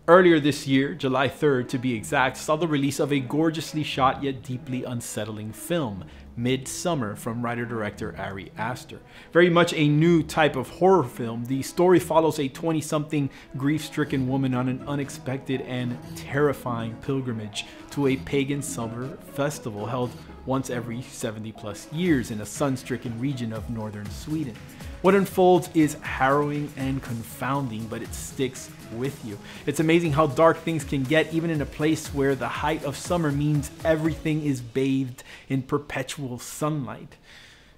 Earlier this year, July 3rd to be exact, saw the release of a gorgeously shot yet deeply unsettling film, Midsummer, from writer-director Ari Aster. Very much a new type of horror film, the story follows a 20-something grief-stricken woman on an unexpected and terrifying pilgrimage to a pagan summer festival held once every 70+ years in a sun-stricken region of northern Sweden. What unfolds is harrowing and confounding, but it sticks with you. It's amazing how dark things can get even in a place where the height of summer means everything is bathed in perpetual sunlight.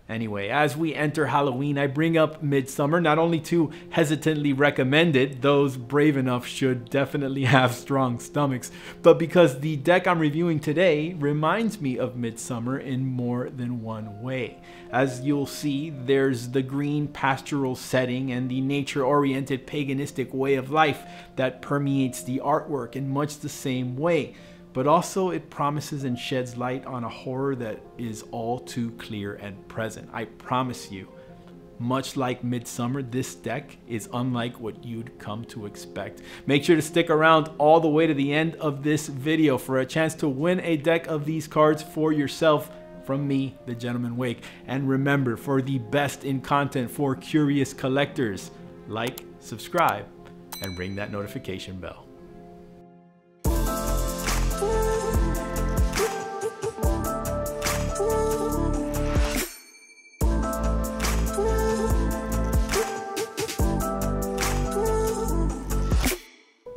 Anyway, as we enter Halloween, I bring up Midsummer not only to hesitantly recommend it, those brave enough should definitely have strong stomachs, but because the deck I'm reviewing today reminds me of Midsummer in more than one way. As you'll see, there's the green pastoral setting and the nature-oriented paganistic way of life that permeates the artwork in much the same way. But also it promises and sheds light on a horror that is all too clear and present. I promise you, much like Midsummer, this deck is unlike what you'd come to expect. Make sure to stick around all the way to the end of this video for a chance to win a deck of these cards for yourself from me, TheGentlemanWake. And remember, for the best in content for curious collectors, like, subscribe, and ring that notification bell.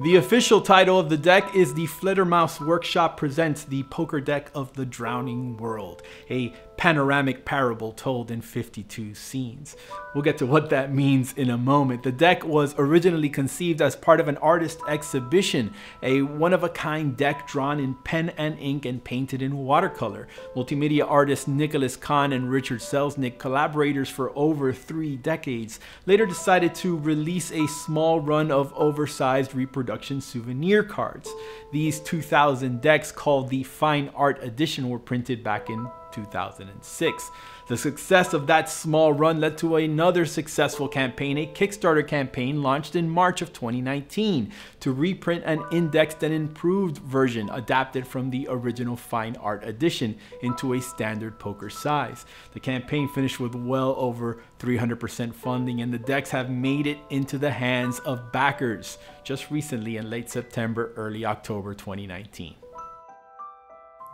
The official title of the deck is the Fledermaus Workshop presents the poker deck of the drowning world, a panoramic parable told in 52 scenes. We'll get to what that means in a moment. The deck was originally conceived as part of an artist exhibition, a one-of-a-kind deck drawn in pen and ink and painted in watercolor. Multimedia artists Nicholas Kahn and Richard Selznick, collaborators for over 3 decades, later decided to release a small run of oversized reproduction souvenir cards. These 2000 decks, called the Fine Art Edition, were printed back in 2006. The success of that small run led to another successful campaign, a Kickstarter campaign launched in March of 2019 to reprint an indexed and improved version adapted from the original Fine Art Edition into a standard poker size. The campaign finished with well over 300% funding, and the decks have made it into the hands of backers just recently in late September, early October 2019.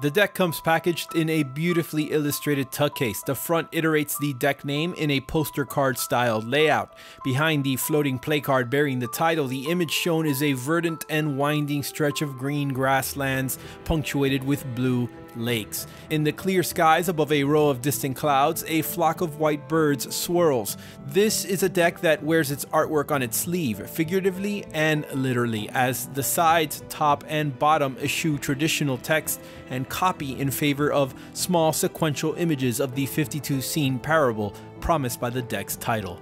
The deck comes packaged in a beautifully illustrated tuck case. The front iterates the deck name in a poster card style layout. Behind the floating placard bearing the title, the image shown is a verdant and winding stretch of green grasslands punctuated with blue lakes. In the clear skies above a row of distant clouds, a flock of white birds swirls. This is a deck that wears its artwork on its sleeve, figuratively and literally, as the sides, top, and bottom eschew traditional text and copy in favor of small sequential images of the 52 scene parable promised by the deck's title.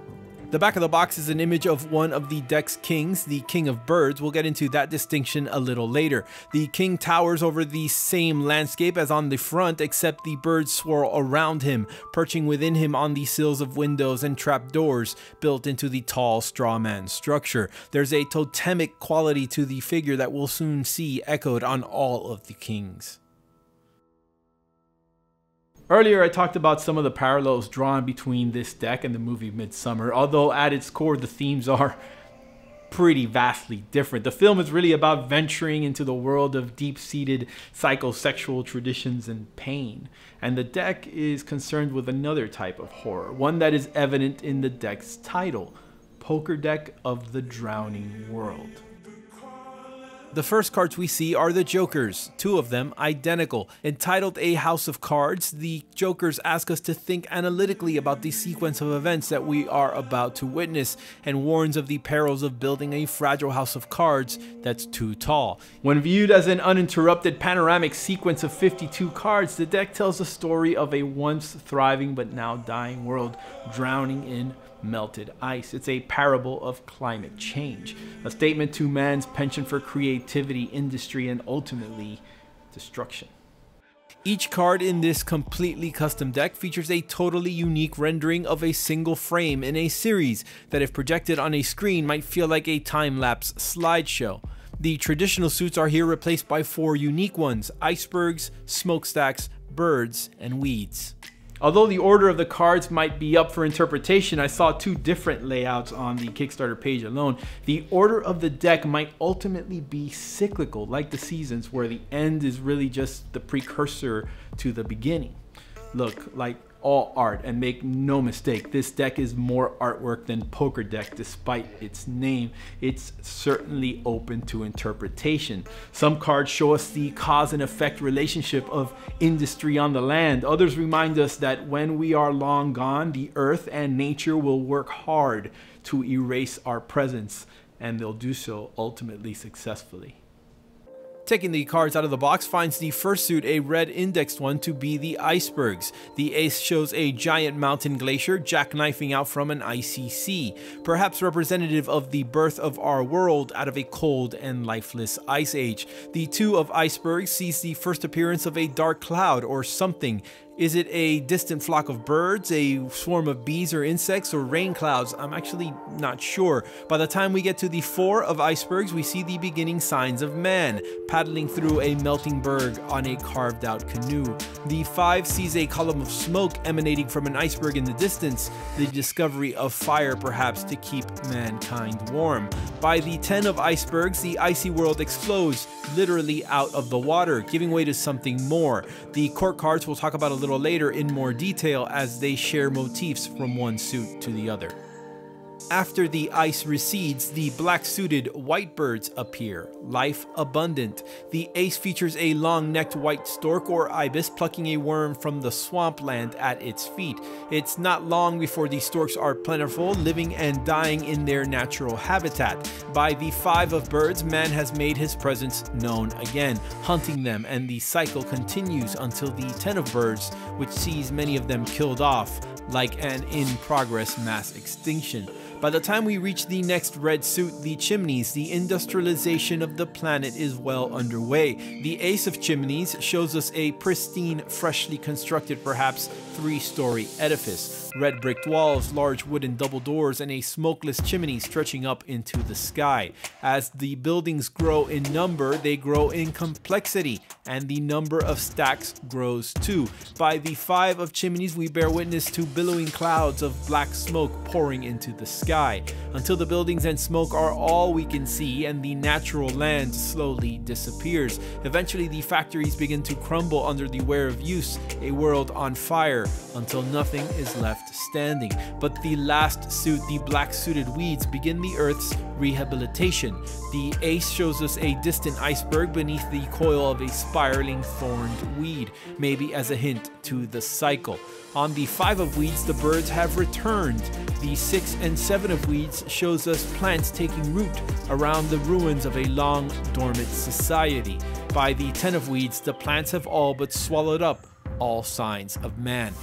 The back of the box is an image of one of the deck's kings, the king of birds. We'll get into that distinction a little later. The king towers over the same landscape as on the front, except the birds swirl around him, perching within him on the sills of windows and trapdoors built into the tall straw man structure. There's a totemic quality to the figure that we'll soon see echoed on all of the kings. Earlier, I talked about some of the parallels drawn between this deck and the movie Midsummer, although at its core the themes are pretty vastly different. The film is really about venturing into the world of deep-seated psychosexual traditions and pain, and the deck is concerned with another type of horror, one that is evident in the deck's title, Poker Deck of the Drowning World. The first cards we see are the Jokers, 2 of them identical. Entitled A House of Cards, the Jokers ask us to think analytically about the sequence of events that we are about to witness, and warns of the perils of building a fragile house of cards that's too tall. When viewed as an uninterrupted panoramic sequence of 52 cards, the deck tells the story of a once thriving but now dying world drowning in melted ice. It's a parable of climate change, a statement to man's penchant for creativity, industry, and ultimately destruction. Each card in this completely custom deck features a totally unique rendering of a single frame in a series that, if projected on a screen, might feel like a time-lapse slideshow. The traditional suits are here replaced by 4 unique ones: icebergs, smokestacks, birds, and weeds. Although the order of the cards might be up for interpretation, I saw 2 different layouts on the Kickstarter page alone. The order of the deck might ultimately be cyclical, like the seasons, where the end is really just the precursor to the beginning. Look, like all art, and make no mistake, this deck is more artwork than poker deck. Despite its name, it's certainly open to interpretation. Some cards show us the cause and effect relationship of industry on the land. Others remind us that when we are long gone, the earth and nature will work hard to erase our presence, and they'll do so ultimately successfully. Taking the cards out of the box finds the first suit, a red indexed one, to be the icebergs. The ace shows a giant mountain glacier jackknifing out from an icy sea, perhaps representative of the birth of our world out of a cold and lifeless ice age. The 2 of icebergs sees the first appearance of a dark cloud or something. Is it a distant flock of birds, a swarm of bees or insects, or rain clouds? I'm actually not sure. By the time we get to the 4 of icebergs, we see the beginning signs of man, paddling through a melting berg on a carved out canoe. The 5 sees a column of smoke emanating from an iceberg in the distance, the discovery of fire perhaps to keep mankind warm. By the 10 of icebergs, the icy world explodes, literally out of the water, giving way to something more. The court cards we'll talk about a little later in more detail, as they share motifs from one suit to the other. After the ice recedes, the black-suited white birds appear, life abundant. The ace features a long-necked white stork or ibis plucking a worm from the swampland at its feet. It's not long before the storks are plentiful, living and dying in their natural habitat. By the 5 of birds, man has made his presence known again, hunting them, and the cycle continues until the 10 of birds, which sees many of them killed off, like an in-progress mass extinction. By the time we reach the next red suit, the Chimneys, the industrialization of the planet is well underway. The ace of Chimneys shows us a pristine, freshly constructed, perhaps 3-story edifice. Red bricked walls, large wooden double doors, and a smokeless chimney stretching up into the sky. As the buildings grow in number, they grow in complexity, and the number of stacks grows too. By the 5 of Chimneys, we bear witness to billowing clouds of black smoke pouring into the sky, until the buildings and smoke are all we can see and the natural land slowly disappears. Eventually, the factories begin to crumble under the wear of use, a world on fire, until nothing is left standing. But the last suit, the black-suited weeds, begin the Earth's rehabilitation. The ace shows us a distant iceberg beneath the coil of a spiraling thorned weed, maybe as a hint to the cycle. On the 5 of weeds, the birds have returned. The 6 and 7 of weeds shows us plants taking root around the ruins of a long dormant society. By the 10 of weeds, the plants have all but swallowed up all signs of man.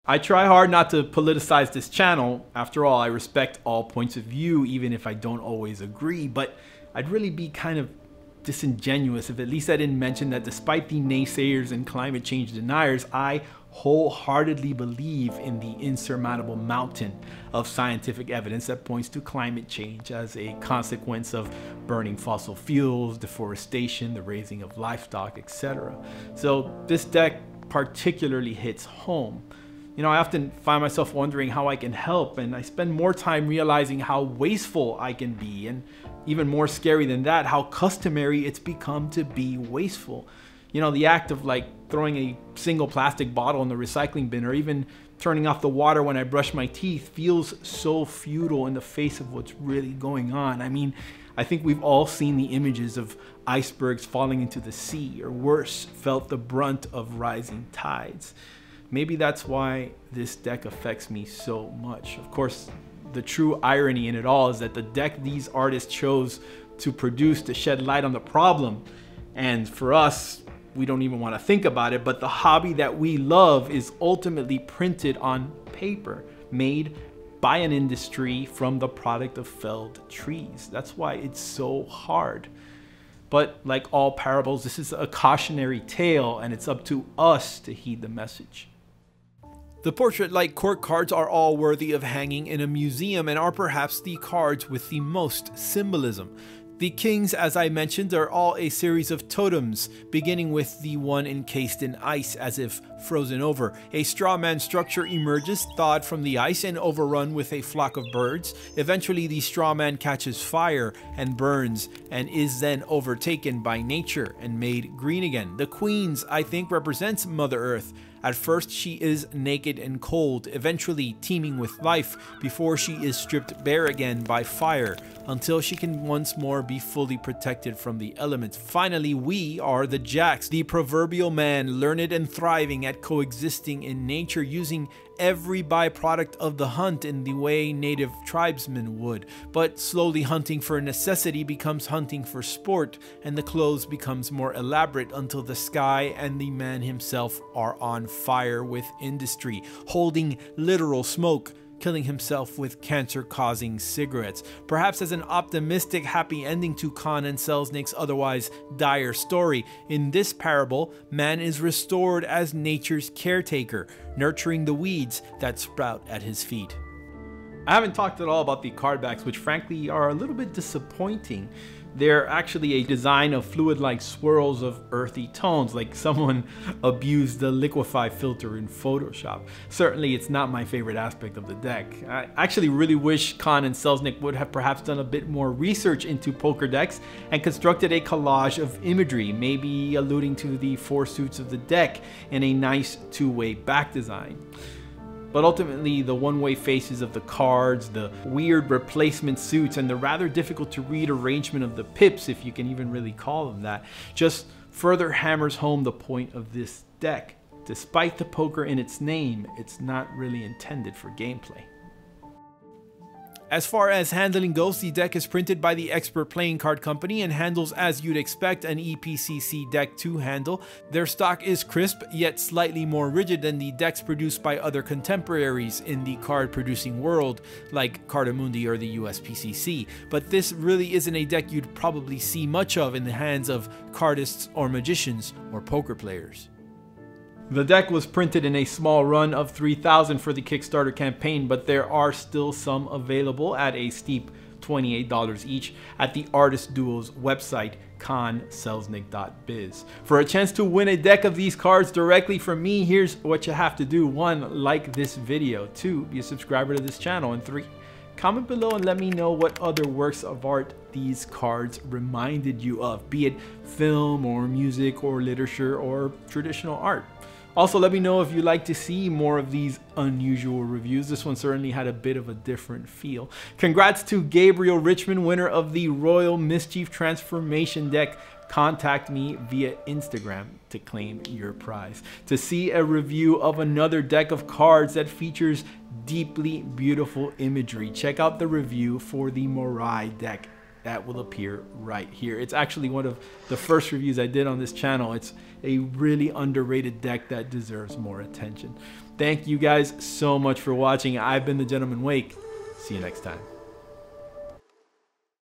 I try hard not to politicize this channel. After all, I respect all points of view, even if I don't always agree, but I'd really be kind of disingenuous if at least I didn't mention that despite the naysayers and climate change deniers, I wholeheartedly believe in the insurmountable mountain of scientific evidence that points to climate change as a consequence of burning fossil fuels, deforestation, the raising of livestock, etc. So this deck particularly hits home. You know, I often find myself wondering how I can help, and I spend more time realizing how wasteful I can be, and even more scary than that, how customary it's become to be wasteful. You know, the act of like throwing a single plastic bottle in the recycling bin, or even turning off the water when I brush my teeth, feels so futile in the face of what's really going on. I mean, I think we've all seen the images of icebergs falling into the sea, or worse, felt the brunt of rising tides. Maybe that's why this deck affects me so much. Of course, the true irony in it all is that the deck these artists chose to produce to shed light on the problem, and for us, we don't even want to think about it, but the hobby that we love is ultimately printed on paper, made by an industry from the product of felled trees. That's why it's so hard. But like all parables, this is a cautionary tale, and it's up to us to heed the message. The portrait-like court cards are all worthy of hanging in a museum and are perhaps the cards with the most symbolism. The kings, as I mentioned, are all a series of totems, beginning with the one encased in ice as if frozen over. A straw man structure emerges, thawed from the ice and overrun with a flock of birds. Eventually the straw man catches fire and burns and is then overtaken by nature and made green again. The queens, I think, represents Mother Earth. At first she is naked and cold, eventually teeming with life before she is stripped bare again by fire, until she can once more be fully protected from the elements. Finally, we are the jacks, the proverbial man, learned and thriving at coexisting in nature, using every byproduct of the hunt in the way native tribesmen would. But slowly hunting for necessity becomes hunting for sport, and the clothes becomes more elaborate until the sky and the man himself are on fire with industry, holding literal smoke, killing himself with cancer-causing cigarettes. Perhaps as an optimistic happy ending to Khan and Selznick's otherwise dire story, in this parable, man is restored as nature's caretaker, nurturing the weeds that sprout at his feet. I haven't talked at all about the card backs, which frankly are a little bit disappointing. They're actually a design of fluid-like swirls of earthy tones, like someone abused the liquify filter in Photoshop. Certainly it's not my favorite aspect of the deck. I actually really wish Khan and Selznick would have perhaps done a bit more research into poker decks and constructed a collage of imagery, maybe alluding to the four suits of the deck in a nice two-way back design. But ultimately, the one-way faces of the cards, the weird replacement suits, and the rather difficult to read arrangement of the pips, if you can even really call them that, just further hammers home the point of this deck. Despite the poker in its name, it's not really intended for gameplay. As far as handling goes, the deck is printed by the Expert Playing Card Company and handles as you'd expect an EPCC deck to handle. Their stock is crisp, yet slightly more rigid than the decks produced by other contemporaries in the card producing world, like Cardamundi or the USPCC. But this really isn't a deck you'd probably see much of in the hands of cardists or magicians or poker players. The deck was printed in a small run of 3,000 for the Kickstarter campaign, but there are still some available at a steep $28 each at the Artist Duo's website, khanselznick.biz. For a chance to win a deck of these cards directly from me, here's what you have to do. 1, like this video. 2, be a subscriber to this channel. And 3, comment below and let me know what other works of art these cards reminded you of, be it film or music or literature or traditional art. Also, let me know if you'd like to see more of these unusual reviews. This one certainly had a bit of a different feel. Congrats to Gabriel Richmond, winner of the Royal Mischief Transformation deck. Contact me via Instagram to claim your prize. To see a review of another deck of cards that features deeply beautiful imagery, check out the review for the Morai deck. That will appear right here. It's actually one of the first reviews I did on this channel. It's a really underrated deck that deserves more attention. Thank you guys so much for watching. I've been the Gentleman Wake. See you next time.